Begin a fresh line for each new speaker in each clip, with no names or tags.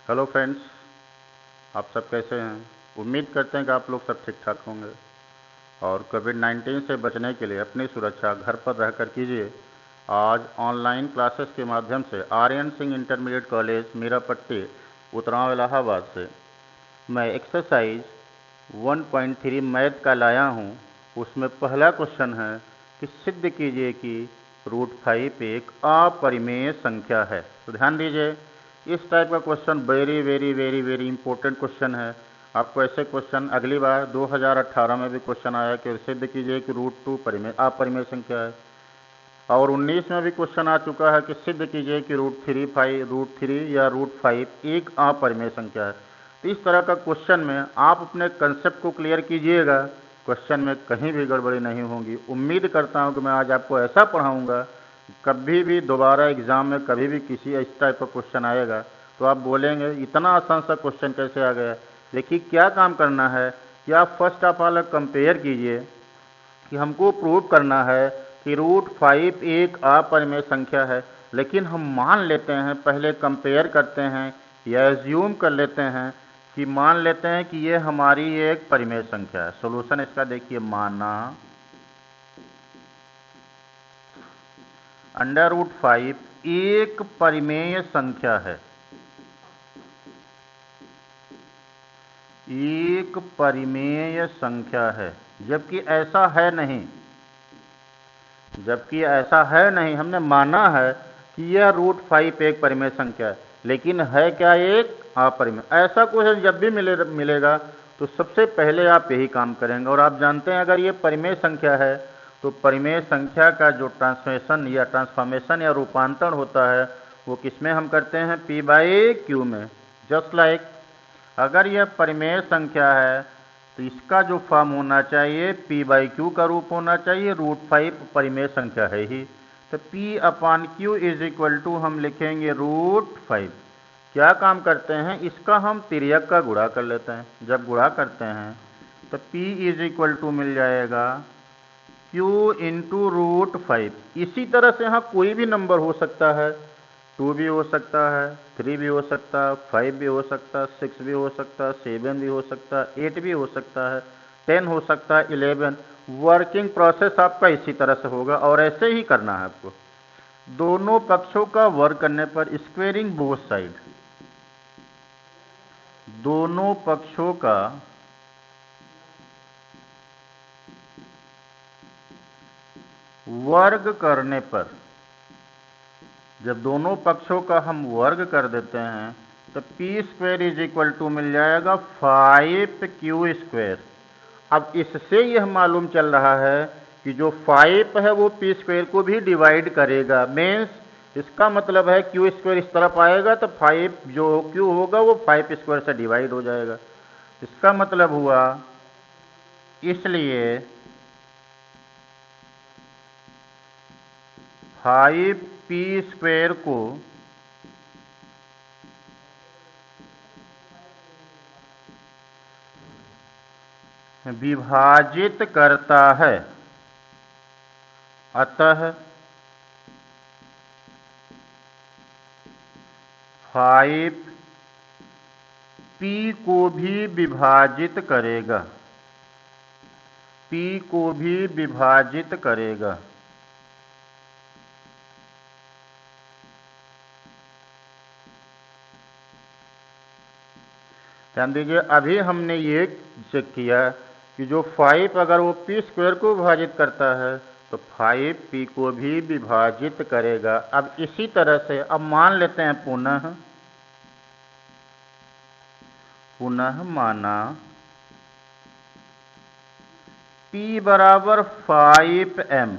Hello friends, आप सब कैसे हैं। उम्मीद करते हैं कि आप लोग सब ठीक ठाक होंगे और कोविड-19 से बचने के लिए अपनी सुरक्षा घर पर रहकर कीजिए। आज ऑनलाइन क्लासेस के माध्यम से आर्यन सिंह इंटरमीडिएट कॉलेज मीरापट्टी उतराव इलाहाबाद से मैं एक्सरसाइज 1.3 मैथ का लाया हूं। उसमें पहला क्वेश्चन है कि सिद्ध कीजिए कि √5 एक अपरिमेय संख्या है। तो ध्यान दीजिए, इस टाइप का question very very very very important question है। आपको ऐसे क्वेश्चन अगली बार 2018 में भी क्वेश्चन आया कि सिद्ध कीजिए कि √2 अपरिमेय संख्या है, और 19 में भी क्वेश्चन आ चुका है कि सिद्ध कीजिए कि √3 या √5 एक अपरिमेय संख्या है। तो इस तरह का क्वेश्चन में आप अपने कंसेप्ट को क्लियर कीजिएगा, क्वेश्चन में कहीं भी गड़बड़ी नहीं होगी। उम्मीद करता हूं कि मैं आज आपको ऐसा पढ़ाऊंगा, कभी भी दोबारा एग्जाम में कभी भी किसी इस टाइप का क्वेश्चन आएगा तो आप बोलेंगे इतना आसान सा क्वेश्चन कैसे आ गया। देखिए क्या काम करना है कि आप फर्स्ट ऑफ ऑल कंपेयर कीजिए कि हमको प्रूव करना है कि √5 एक अपरिमेय संख्या है, लेकिन हम मान लेते हैं, पहले कंपेयर करते हैं या एज्यूम कर लेते हैं कि मान लेते हैं कि ये हमारी एक परिमेय संख्या है। सॉल्यूशन इसका देखिए, माना √5 एक परिमेय संख्या है, एक परिमेय संख्या है, जबकि ऐसा है नहीं, हमने माना है कि यह √5 एक परिमेय संख्या है, लेकिन है क्या एक अपरिमेय। ऐसा क्वेश्चन जब भी मिलेगा तो सबसे पहले आप यही काम करेंगे। और आप जानते हैं अगर ये परिमेय संख्या है तो परिमेय संख्या का जो ट्रांसफॉर्मेशन या रूपांतरण होता है वो किसमें हम करते हैं, p/q में। जस्ट लाइक अगर यह परिमेय संख्या है तो इसका जो फॉर्म होना चाहिए p/q का रूप होना चाहिए। √5 परिमेय संख्या है ही, तो p/q इज इक्वल टू हम लिखेंगे √5। क्या काम करते हैं, इसका हम तिर्यक का गुणा कर लेते हैं। जब गुणा करते हैं तो p इज इक्वल टू मिल जाएगा q इंटू √5। इसी तरह से यहाँ कोई भी नंबर हो सकता है, 2 भी हो सकता है, 3 भी हो सकता है, 5 भी हो सकता है, 6 भी हो सकता है, 7 भी हो सकता है, 8 भी हो सकता है, 10 हो सकता है, 11। वर्किंग प्रोसेस आपका इसी तरह से होगा और ऐसे ही करना है आपको। दोनों पक्षों का वर्ग करने पर स्क्वेयरिंग बोथ साइड, दोनों पक्षों का वर्ग करने पर, जब दोनों पक्षों का हम वर्ग कर देते हैं तो p² इज इक्वल टू मिल जाएगा 5q²। अब इससे यह मालूम चल रहा है कि जो 5 है वो p² को भी डिवाइड करेगा। मीन्स इसका मतलब है q² इस तरफ आएगा तो 5 जो q होगा वो 5² से डिवाइड हो जाएगा। इसका मतलब हुआ, इसलिए 5p² को विभाजित करता है, अतः 5p को भी विभाजित करेगा, p को भी विभाजित करेगा। ध्यान दीजिए, अभी हमने ये चेक किया कि जो 5 अगर वो p² को विभाजित करता है तो 5p को भी विभाजित करेगा। अब इसी तरह से अब मान लेते हैं पुनः माना p बराबर 5m,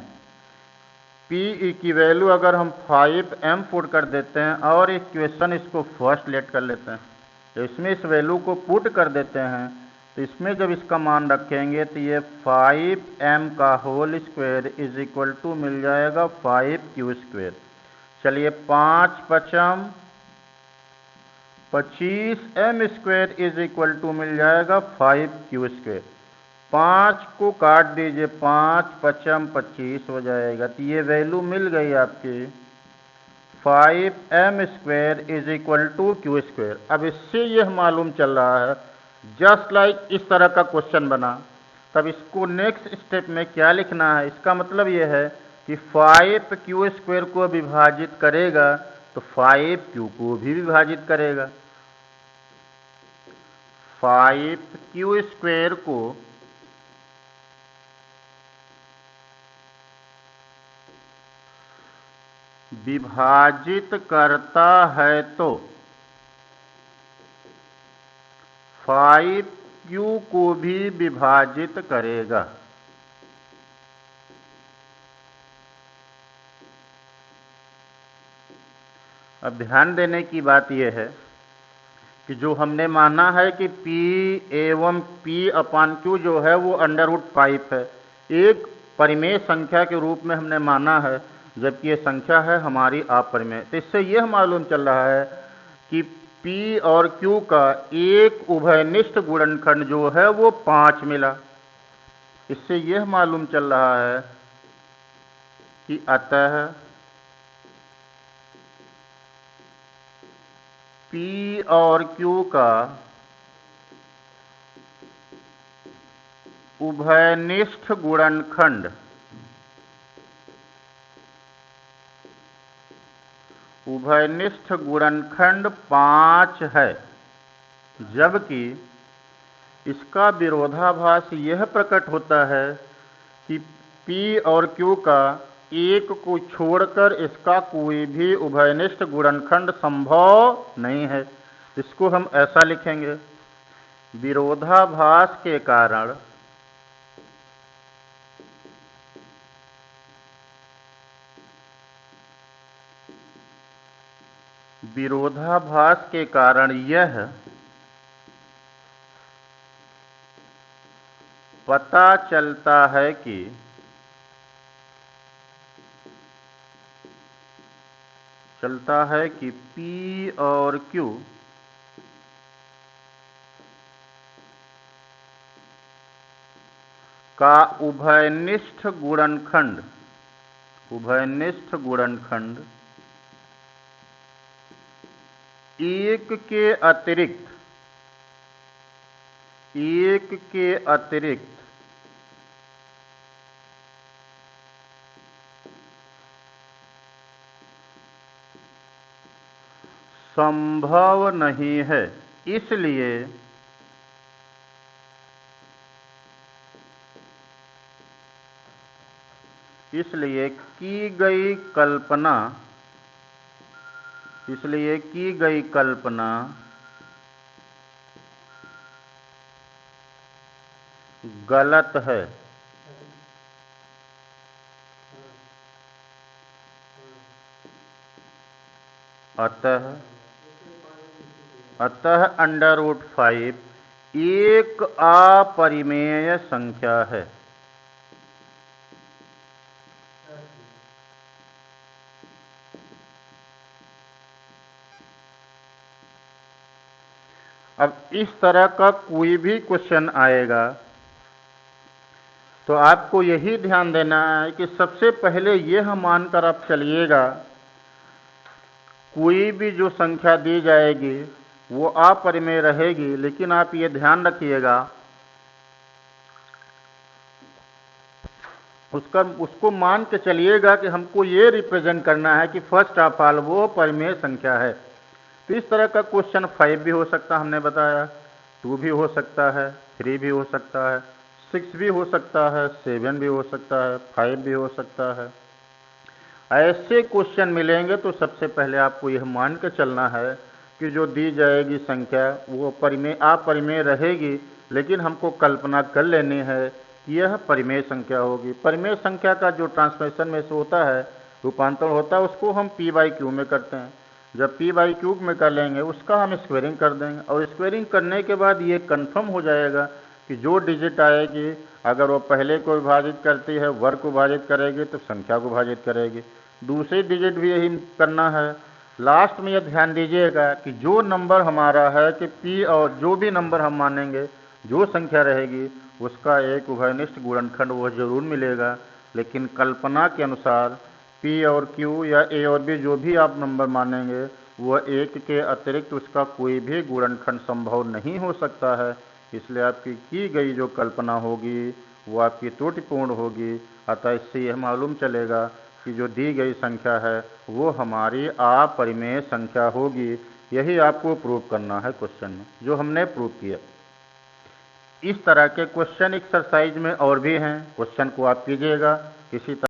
p की वैल्यू अगर हम 5m पुट कर देते हैं और इक्वेशन इसको फर्स्ट लेट कर लेते हैं तो इसमें इस वैल्यू को पुट कर देते हैं तो इसमें जब इसका मान रखेंगे तो ये 5m का whole square is equal to मिल जाएगा 5q²। चलिए 5×5 25m² इज इक्वल टू मिल जाएगा 5q²। 5 को काट दीजिए, 5×5 25 हो जाएगा, तो ये वैल्यू मिल गई आपकी 5m² is equal to Q²। अब इससे यह मालूम चल रहा है, जस्ट लाइक इस तरह का क्वेश्चन बना, तब इसको नेक्स्ट स्टेप में क्या लिखना है, इसका मतलब यह है कि 5Q² को विभाजित करेगा तो 5Q को भी विभाजित करेगा। 5Q² को विभाजित करता है तो 5Q को भी विभाजित करेगा। अब ध्यान देने की बात यह है कि जो हमने माना है कि P एवं P/Q जो है वो √5 है, एक परिमेय संख्या के रूप में हमने माना है, जबकि ये संख्या है हमारी अपरिमेय। तो इससे यह मालूम चल रहा है कि P और Q का एक उभयनिष्ठ गुणनखंड जो है वो 5 मिला। इससे यह मालूम चल रहा है कि अतः P और Q का उभयनिष्ठ गुणनखंड उभयनिष्ठ गुणनखंड 5 है, जबकि इसका विरोधाभास यह प्रकट होता है कि P और Q का एक को छोड़कर इसका कोई भी उभयनिष्ठ गुणनखंड संभव नहीं है। इसको हम ऐसा लिखेंगे, विरोधाभास के कारण यह पता चलता है कि P और Q का उभयनिष्ठ गुणनखंड एक के अतिरिक्त संभव नहीं है। इसलिए की गई कल्पना गलत है। अतः √5 एक अपरिमेय संख्या है। अब इस तरह का कोई भी क्वेश्चन आएगा तो आपको यही ध्यान देना है कि सबसे पहले यह मानकर आप चलिएगा, कोई भी जो संख्या दी जाएगी वो अपरिमेय रहेगी, लेकिन आप ये ध्यान रखिएगा उसको मान के चलिएगा कि हमको ये रिप्रेजेंट करना है कि फर्स्ट ऑफ ऑल वो परिमेय संख्या है। तो इस तरह का क्वेश्चन 5 भी हो सकता है, हमने बताया 2 भी हो सकता है, 3 भी हो सकता है, 6 भी हो सकता है, 7 भी हो सकता है, 5 भी हो सकता है। ऐसे क्वेश्चन मिलेंगे तो सबसे पहले आपको यह मान के चलना है कि जो दी जाएगी संख्या वो अपरिमेय रहेगी, लेकिन हमको कल्पना कर लेनी है कि यह परिमेय संख्या होगी। परिमेय संख्या का जो ट्रांसफॉर्मेशन में से होता है, रूपांतरण होता है, उसको हम P/Q में करते हैं। जब P/Q में कर लेंगे उसका हम स्क्वेयरिंग कर देंगे, और स्क्वेयरिंग करने के बाद ये कंफर्म हो जाएगा कि जो डिजिट आएगी अगर वो पहले को विभाजित करती है, वर्ग को विभाजित करेगी तो संख्या को विभाजित करेगी। दूसरी डिजिट भी यही करना है। लास्ट में यह ध्यान दीजिएगा कि जो नंबर हमारा है कि P और जो भी नंबर हम मानेंगे, जो संख्या रहेगी उसका एक उभयनिष्ठ गुणनखंड वो जरूर मिलेगा, लेकिन कल्पना के अनुसार P और Q या A और B जो भी आप नंबर मानेंगे, वह 1 के अतिरिक्त उसका कोई भी गुणनखंड संभव नहीं हो सकता है। इसलिए आपकी की गई जो कल्पना होगी वो आपकी त्रुटिपूर्ण होगी। अतः इससे यह मालूम चलेगा कि जो दी गई संख्या है वो हमारी अपरिमेय संख्या होगी। यही आपको प्रूव करना है क्वेश्चन में, जो हमने प्रूव किया। इस तरह के क्वेश्चन एक्सरसाइज में और भी हैं। क्वेश्चन को आप कीजिएगा। किसी